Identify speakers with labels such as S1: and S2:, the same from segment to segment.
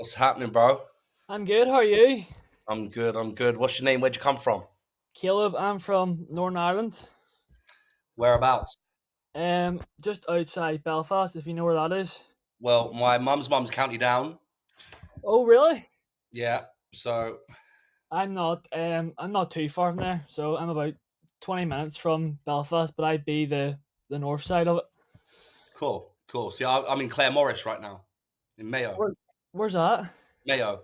S1: What's happening, bro?
S2: I'm good. How are you?
S1: I'm good. I'm good. What's your name? Where'd you come from?
S2: Caleb, I'm from Northern Ireland.
S1: Whereabouts?
S2: Just outside Belfast, if you know where that is.
S1: Well, my mum's County Down.
S2: Oh, really?
S1: Yeah. So
S2: I'm not too far from there, so I'm about 20 minutes from Belfast, but I'd be the north side of it.
S1: cool, cool. See, I'm in Claremorris right now, in Mayo.
S2: Where, where's that?
S1: Mayo.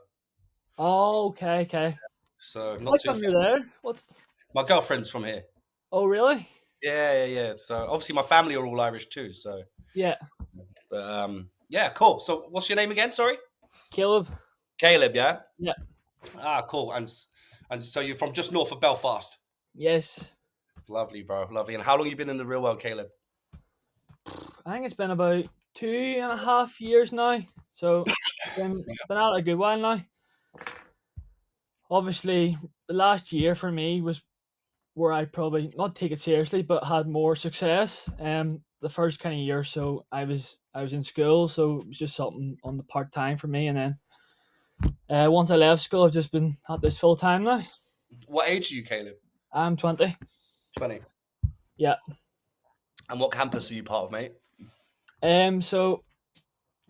S2: Oh, okay, okay.
S1: So
S2: How
S1: not too
S2: come
S1: far.
S2: you're there? What's?
S1: My girlfriend's from here.
S2: Oh, really?
S1: Yeah, yeah, yeah. So obviously my family are all Irish too. So,
S2: Yeah,
S1: but yeah, cool. So what's your name again? Sorry,
S2: Caleb.
S1: Caleb. Yeah.
S2: Yeah.
S1: Ah, cool. And so you're from just north of Belfast.
S2: Yes.
S1: Lovely, bro. Lovely. And how long you been in the real world, Caleb?
S2: I think it's been about 2.5 years now. So been out a good while now. Obviously, the last year for me was where I probably not take it seriously, but had more success. The first kind of year or so, I was in school, so it was just something on the part time for me. And then once I left school, I've just been at this full time now.
S1: What age are you, Caleb?
S2: I'm 20.
S1: 20.
S2: Yeah.
S1: And what campus are you part of, mate?
S2: So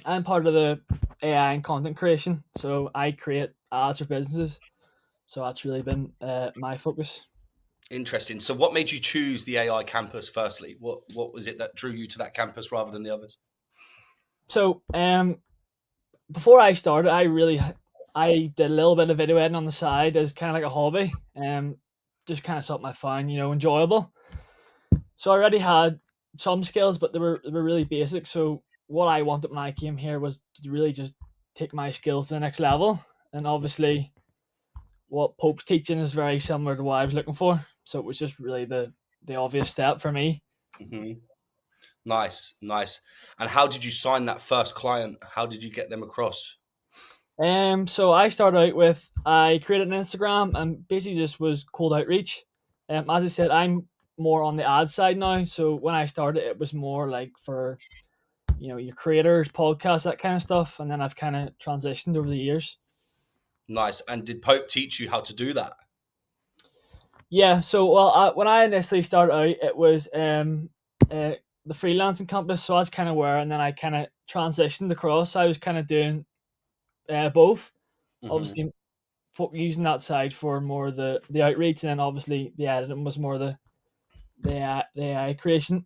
S2: I'm part of the AI and content creation. So I create ads for businesses. So that's really been my focus.
S1: Interesting. So, what made you choose the AI campus? Firstly, what was it that drew you to that campus rather than the others?
S2: So before I started, I did a little bit of video editing on the side as kind of like a hobby, just kind of something I found enjoyable. So I already had some skills, but they were really basic. So what I wanted when I came here was to really just take my skills to the next level, and obviously what Pope's teaching is very similar to what I was looking for. So it was just really the obvious step for me.
S1: Hmm. Nice, nice. And how did you sign that first client? How did you get them across?
S2: So I started out with I created an Instagram and basically just was cold outreach. As I said, I'm more on the ad side now. So when I started, it was more like for your creators, podcasts, that kind of stuff, and then I've kind of transitioned over the years.
S1: Nice. And did Pope teach you how to do that?
S2: Yeah. So well, when I initially started out, it was the freelancing campus. So that's kind of where, and then I kind of transitioned across. I was kind of doing both.
S1: Hmm.
S2: Obviously using that side for more the outreach, and then obviously the editing was more the AI creation.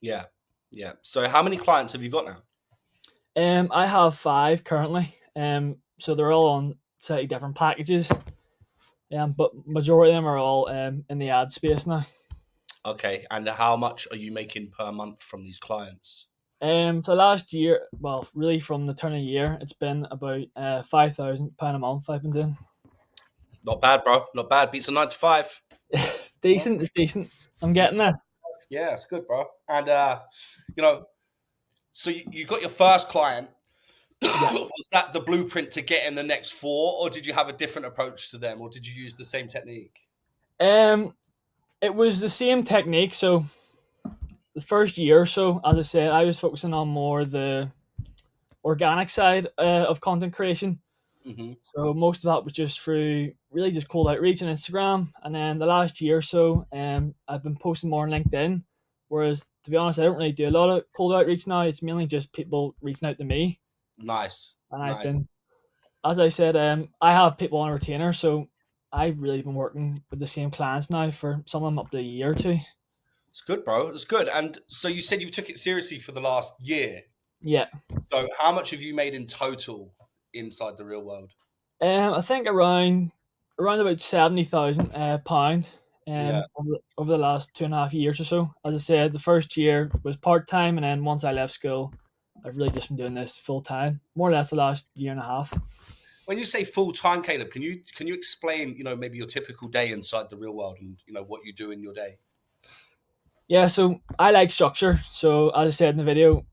S1: Yeah, yeah. So, how many clients have you got now?
S2: I have five currently. So they're all on slightly different packages. But majority of them are all in the ad space now.
S1: Okay. And how much are you making per month from these clients?
S2: For the last year, well, really from the turn of the year, it's been about £5,000 a month I've been doing.
S1: Not bad, bro. Not bad. Beats a 9 to 5.
S2: It's decent. It's decent. I'm getting
S1: Beats.
S2: there.
S1: Yeah, it's good, bro. And you know, so you got your first client.
S2: Yeah.
S1: Was that the blueprint to get in the next four, or did you have a different approach to them, or did you use the same technique?
S2: Um, it was the same technique. So the first year or so, as I said, I was focusing on more the organic side of content creation.
S1: Hmm.
S2: So most of that was just through really just cold outreach on Instagram, and then the last year or so, I've been posting more on LinkedIn. Whereas to be honest, I don't really do a lot of cold outreach now. It's mainly just people reaching out to me,
S1: Nice,
S2: and I've
S1: nice.
S2: been, as I said, I have people on a retainer, so I've really been working with the same clients now for some of them up to a year or two.
S1: It's good, bro. It's good. And so you said you've took it seriously for the last year.
S2: Yeah.
S1: So how much have you made in total inside the real world?
S2: I think around about £70,000 pound
S1: Yeah,
S2: over the last 2.5 years or so. As I said, the first year was part time, and then once I left school, I've really just been doing this full time, more or less the last year and a half.
S1: when you say full time, Caleb, can you explain, maybe your typical day inside the real world and what you do in your day?
S2: Yeah, so I like structure. So as I said in the video,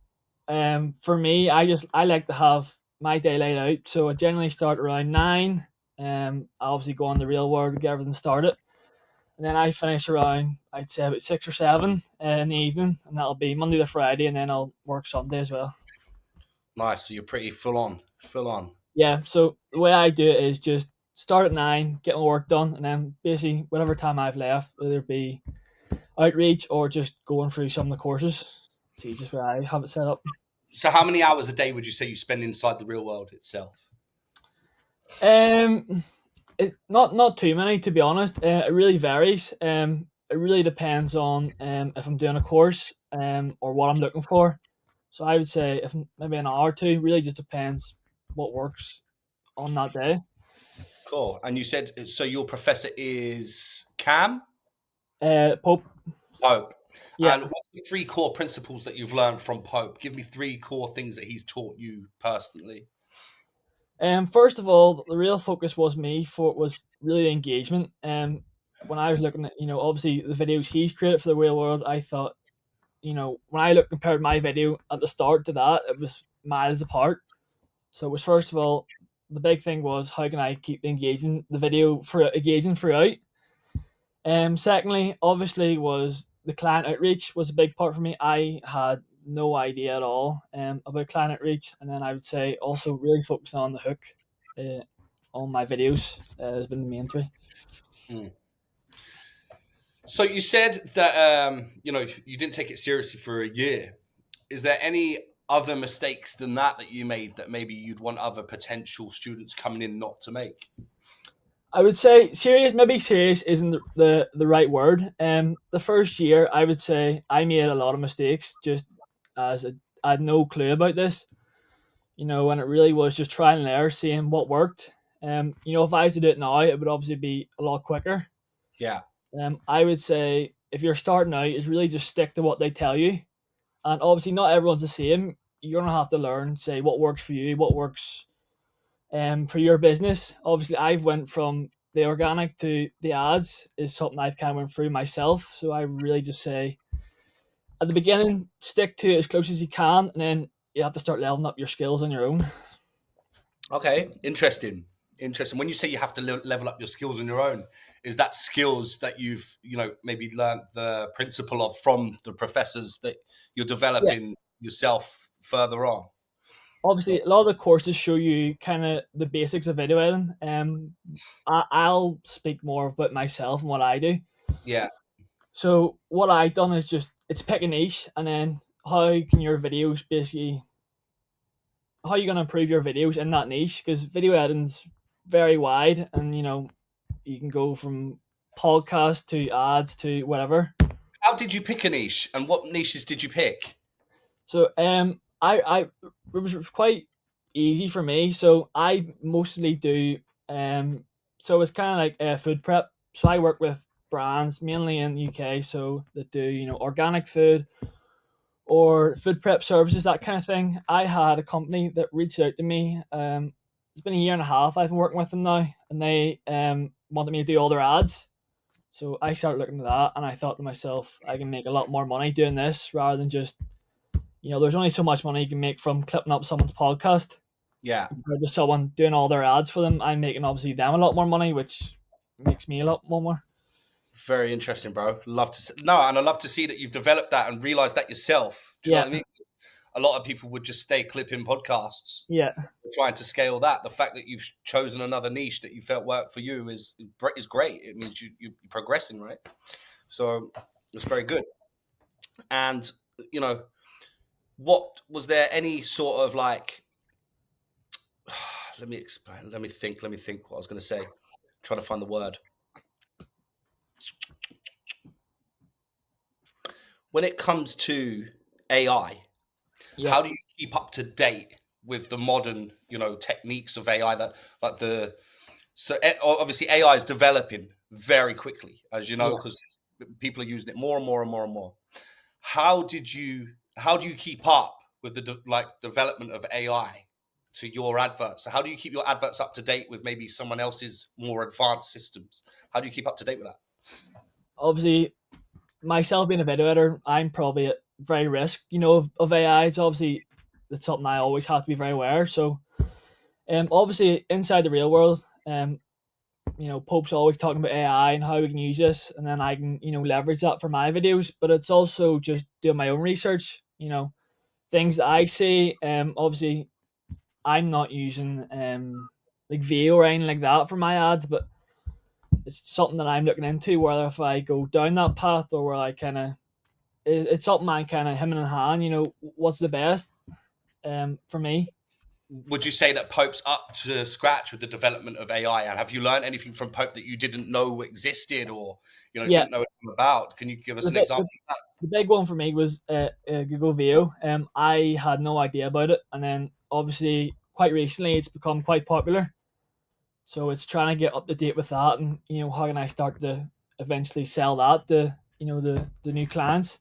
S2: for me, I like to have my day laid out. So I generally start around 9. I obviously go on the real world to get everything started. And then I finish around, I'd say about 6 or 7 in the evening, and that'll be Monday to Friday, and then I'll work Sunday as well.
S1: Nice. So you're pretty full on, full on.
S2: Yeah, so the way I do it is just start at 9, get my work done, and then basically whatever time I've left, whether it be outreach or just going through some of the courses. See just where I have it set up.
S1: So, how many hours a day would you say you spend inside the real world itself?
S2: Um, not too many to be honest. It really varies. It really depends on if I'm doing a course or what I'm looking for. So I would say if maybe an hour or two. Really just depends what works on that day.
S1: Cool. And you said so. Your professor is Cam
S2: Pope,
S1: Pope.
S2: yeah.
S1: And what's the three core principles that you've learned from Pope? Give me three core things that he's taught you personally.
S2: First of all, the real focus was really the engagement. When I was looking at obviously the videos he's created for the real world, I thought when I looked compared my video at the start to that, it was miles apart. So it was first of all the big thing was how can I keep engaging the video for engaging throughout. Secondly, obviously, was the client outreach was a big part for me. I had no idea at all about client outreach, and then I would say also really focusing on the hook uh, on my videos has been the main three.
S1: Mm. So you said that you didn't take it seriously for a year. Is there any other mistakes than that you made that maybe you'd want other potential students coming in not to make?
S2: I would say serious, maybe serious isn't the right word. The first year, I would say I made a lot of mistakes just as I had no clue about this, and it really was just trial and error, seeing what worked. If I was to do it now, it would obviously be a lot quicker.
S1: Yeah.
S2: I would say if you're starting out, is really just stick to what they tell you, and obviously not everyone's the same. You're gonna have to learn, say what works for you, what works for your business. Obviously, I've went from the organic to the ads is something I've kind of went through myself. So I really just say at the beginning, stick to it as close as you can, and then you have to start leveling up your skills on your own.
S1: Okay. Interesting. Interesting. When you say you have to level up your skills on your own, is that skills that you've maybe learned the principle of from the professors that you're
S2: Yeah,
S1: developing yourself further on?
S2: obviously, a lot of the courses show you kind of the basics of video editing. I'll speak more about myself and what I do.
S1: Yeah.
S2: So what I've done is just it's pick a niche, and then how can your videos basically how are you going to improve your videos in that niche? Because video editing's very wide, and you can go from podcast to ads to whatever.
S1: How did you pick a niche, and what niches did you pick?
S2: So I it was quite easy for me. So I mostly do so it's kind of like food prep. So I work with brands mainly in the UK, so that do organic food or food prep services, that kind of thing. I had a company that reached out to me. It's been a year and a half I've been working with them now, and they wanted me to do all their ads. So I started looking at that, and I thought to myself, I can make a lot more money doing this rather than just there's only so much money you can make from clipping up someone's podcast
S1: Yeah.
S2: compared to someone doing all their ads for them. I'm making obviously them a lot more money, which makes me a lot more.
S1: Very interesting, bro. Love to no, and I love to see that you've developed that and realized that yourself. Do you know
S2: Yeah,
S1: what I mean? A lot of people would just stay clipping podcasts,
S2: yeah.
S1: trying to scale that. The fact that you've chosen another niche that you felt worked for you is great. It means you're progressing, right? So it's very good. And you know, what was there any sort of like? Let me explain. Let me think. Let me think. What I was going to say. Trying to find the word. When it comes to AI, how
S2: Yep.
S1: do you keep up to date with the modern, techniques of AI that like the so obviously AI is developing very quickly, as you know,
S2: Yeah.
S1: because people are using it more and more and more and more. How did you how do you keep up with the development of AI to your adverts? So how do you keep your adverts up to date with maybe someone else's more advanced systems? How do you keep up to date with that?
S2: Obviously, myself being a video editor, I'm probably at very risk, of AI. It's obviously it's something I always have to be very aware. So, obviously inside the real world, Pope's always talking about AI and how we can use this, and then I can, leverage that for my videos. But it's also just doing my own research, things that I see. Obviously, I'm not using like VO or anything like that for my ads, but it's something that I'm looking into. Whether if I go down that path or where I kind of it's something I kind of him in hand. What's the best for me?
S1: Would you say that Pope's up to scratch with the development of AI? And have you learned anything from Pope that you didn't know existed, or
S2: Yeah,
S1: didn't know anything about? Can you give us
S2: the
S1: an
S2: big
S1: example
S2: the,
S1: of that?
S2: the big one for me was Google VO. I had no idea about it, and then obviously quite recently it's become quite popular. So it's trying to get up to date with that, and how can I start to eventually sell that to the new clients.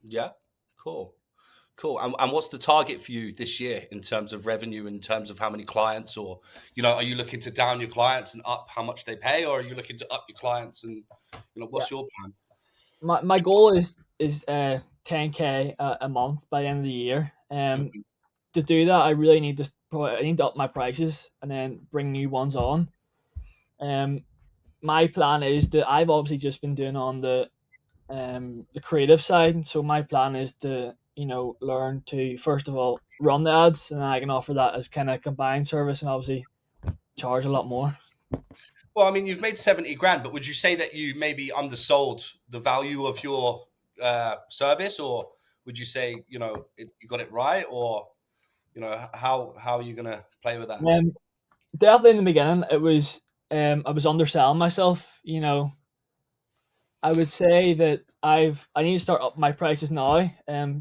S1: Yeah, cool. Cool. And what's the target for you this year in terms of revenue, in terms of how many clients, or are you looking to down your clients and up how much they pay, or are you looking to up your clients and
S2: Yeah,
S1: what's your plan?
S2: my goal is 10K a month by the end of the year.
S1: Mhm.
S2: To do that, I really need to up my prices and then bring new ones on. Um, my plan is that I've obviously just been doing on the creative side. So my plan is to learn to first of all run the ads, and then I can offer that as kind of combined service, and obviously charge a lot more.
S1: Well, I mean, you've made 70 grand, but would you say that you maybe undersold the value of your service, or would you say, you got it right, or, how are you going to play with that?
S2: Um, Definitely in the beginning, I was underselling myself. I would say that I need to start up my prices now,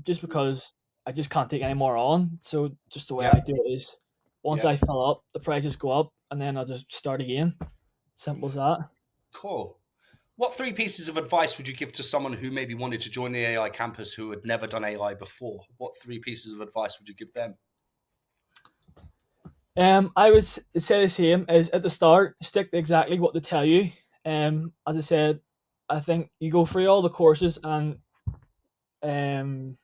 S2: just because I just can't take any more on. So just the way
S1: Yeah.
S2: I do it is, once
S1: Yeah.
S2: I fill up, the prices go up, and then I'll just start again. Simple as that.
S1: Cool. What three pieces of advice would you give to someone who maybe wanted to join the AI campus who had never done AI before? What three pieces of advice would you give them?
S2: I would say the same as at the start. Stick to exactly what they tell you. As I said, I think you go through all the courses, and um,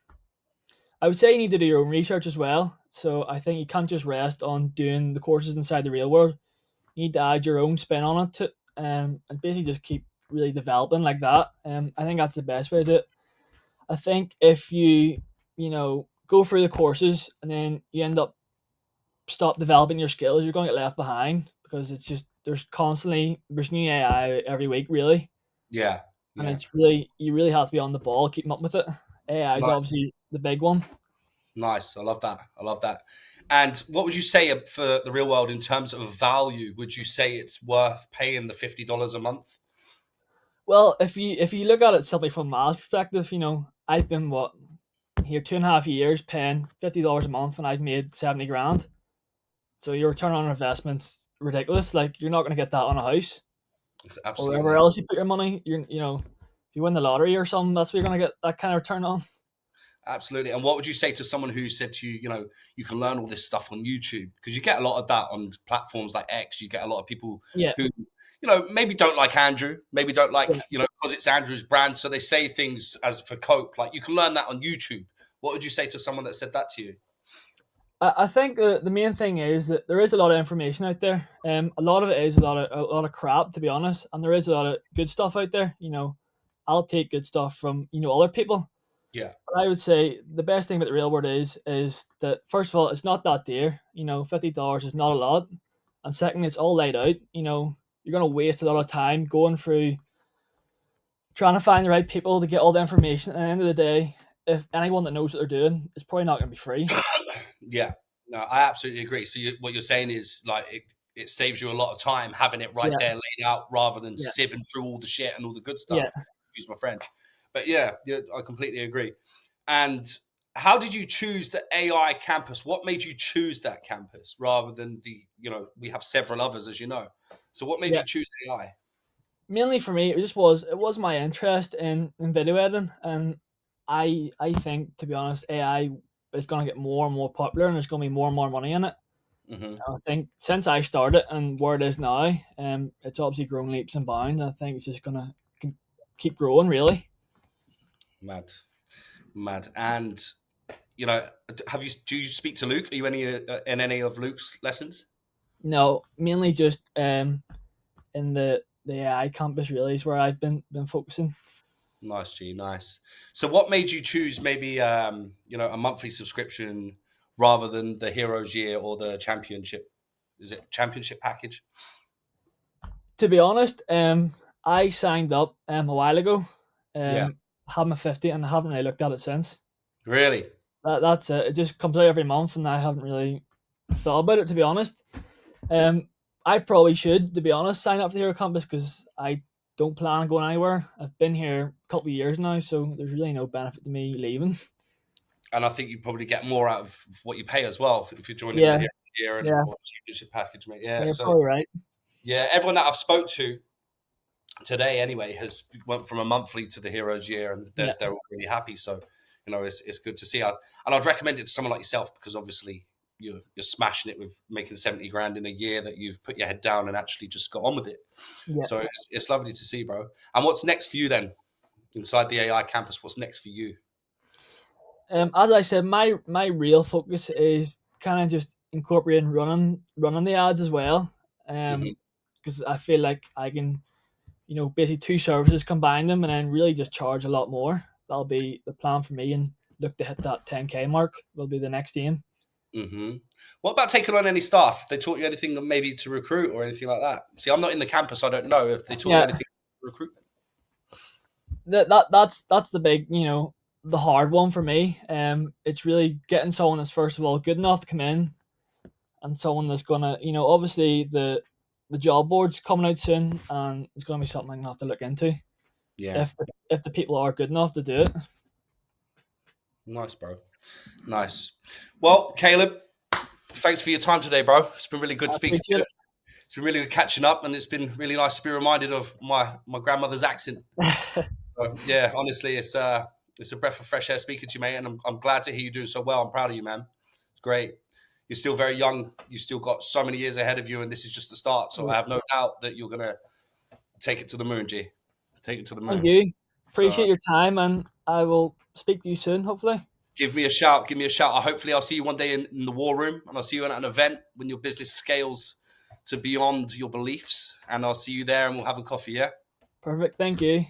S2: I would say you need to do your own research as well. So I think you can't just rest on doing the courses inside the real world. You need to add your own spin on it, and basically just keep really developing like that. I think that's the best way to do it. I think if you go through the courses and then you end up stop developing your skills, you're going to get left behind, because it's just there's new AI every week really,
S1: Yeah.
S2: and
S1: Yeah.
S2: you really have to be on the ball, keeping up with it. AI is
S1: Nice.
S2: obviously the big one.
S1: Nice. I love that. I love that. And what would you say for the real world in terms of value? Would you say it's worth paying the $50 a month?
S2: Well, if you look at it simply from my perspective, I've been here 2.5 years paying $50 a month, and I've made 70 grand. So your return on investment's ridiculous. Like, you're not going to get that on a house or wherever
S1: Absolutely.
S2: else you put your money. If you win the lottery or something, that's where you're going to get that kind of return on.
S1: Absolutely. And what would you say to someone who said to you, you can learn all this stuff on YouTube? Because you get a lot of that on platforms like X. You get a lot of people
S2: Yeah,
S1: who, maybe don't like Andrew, maybe don't like,
S2: yeah.
S1: because it's Andrew's brand. So they say things as for cope, like you can learn that on YouTube. What would you say to someone that said that to you?
S2: I think the main thing is that there is a lot of information out there. A lot of it is a lot of crap, to be honest, and there is a lot of good stuff out there. I'll take good stuff from other people.
S1: Yeah.
S2: But I would say the best thing about the real world is that, first of all, it's not that dear. $50 is not a lot, and second, it's all laid out. You're gonna waste a lot of time going through trying to find the right people to get all the information. At the end of the day, if anyone that knows what they're doing, it's probably not gonna be free.
S1: Yeah. No, I absolutely agree. So what you're saying is like it saves you a lot of time having it right
S2: Yeah,
S1: there laid out rather than
S2: yeah,
S1: sieving through all the shit and all the good
S2: yeah.
S1: stuff. Use my French. But yeah, I completely agree. And how did you choose the AI campus? What made you choose that campus rather than we have several others, as you know. So what made
S2: Yeah.
S1: you choose AI?
S2: Mainly for me, it was my interest in video editing, and I think, to be honest, AI is going to get more and more popular, and there's going to be more and more money in it.
S1: Hmm.
S2: I think since I started and where it is now, it's obviously grown leaps and bounds. I think it's just going to keep growing, really.
S1: Mad, mad. And do you speak to Luke? Are you in any of Luke's lessons?
S2: No, mainly just in the AI campus really is where I've been focusing.
S1: Nice, G, nice. So what made you choose maybe a monthly subscription rather than the Heroes Year or the Championship. Is it Championship package?
S2: To be honest, I signed up a while ago,
S1: Yeah,
S2: had my 50, and I haven't really looked at it since.
S1: really.
S2: That's it. It just comes out every month, and I haven't really thought about it, to be honest. I probably should, to be honest, sign up for the Hero Campus because I don't plan on going anywhere. I've been here a couple of years now, so there's really no benefit to me leaving.
S1: And I think you probably get more out of what you pay as well if you're joining the
S2: Yeah,
S1: Heroes Year and
S2: yeah,
S1: or Championship package, mate. Yeah,
S2: yeah, you're
S1: so
S2: probably right.
S1: yeah, everyone that I've spoke to today anyway has went from a monthly to the Heroes Year, and
S2: Yeah,
S1: they're all really happy. So it's good to see. And I'd recommend it to someone like yourself because obviously you're smashing it with making 70 grand in a year that you've put your head down and actually just got on with it.
S2: yeah.
S1: So it's lovely to see, bro. And what's next for you then inside the AI campus? What's next for you?
S2: As I said, my real focus is kind of just incorporating running the ads as well.
S1: Hmm.
S2: Because I feel like I can, basically two services, combine them, and then really just charge a lot more. That'll be the plan for me, and look to hit that 10K mark. Will be the next aim.
S1: Hmm. What about taking on any staff? They taught you anything maybe to recruit or anything like that? See, I'm not in the campus. I don't know if they taught you
S2: Yeah,
S1: anything to recruit.
S2: that's the big, the hard one for me. It's really getting someone that's first of all good enough to come in, and someone that's gonna, obviously the job board's coming out soon, and it's gonna be something I'm gonna have to look into
S1: Yeah.
S2: if the people are good enough to do it.
S1: Nice, bro. Nice. Well, Caleb, thanks for your time today, bro. It's been really good
S2: I
S1: speaking to
S2: appreciate
S1: you. It's been really good catching up, and it's been really nice to be reminded of my grandmother's accent.
S2: it.
S1: So, yeah, honestly, it's a breath of fresh air speaking to you, mate, and I'm glad to hear you doing so well. I'm proud of you, man. It's great. You're still very young. You still got so many years ahead of you, and this is just the start. So I
S2: Yeah,
S1: have no doubt that you're gonna take it to the moon, G. Take it to the
S2: thank
S1: moon.
S2: you.
S1: So
S2: Appreciate your time, and I will speak to you soon, hopefully.
S1: give me a shout. Give me a shout. Hopefully, I'll see you one day in the war room, and I'll see you at an event when your business scales to beyond your beliefs. And I'll see you there, and we'll have a coffee. Yeah.
S2: Perfect. Thank you.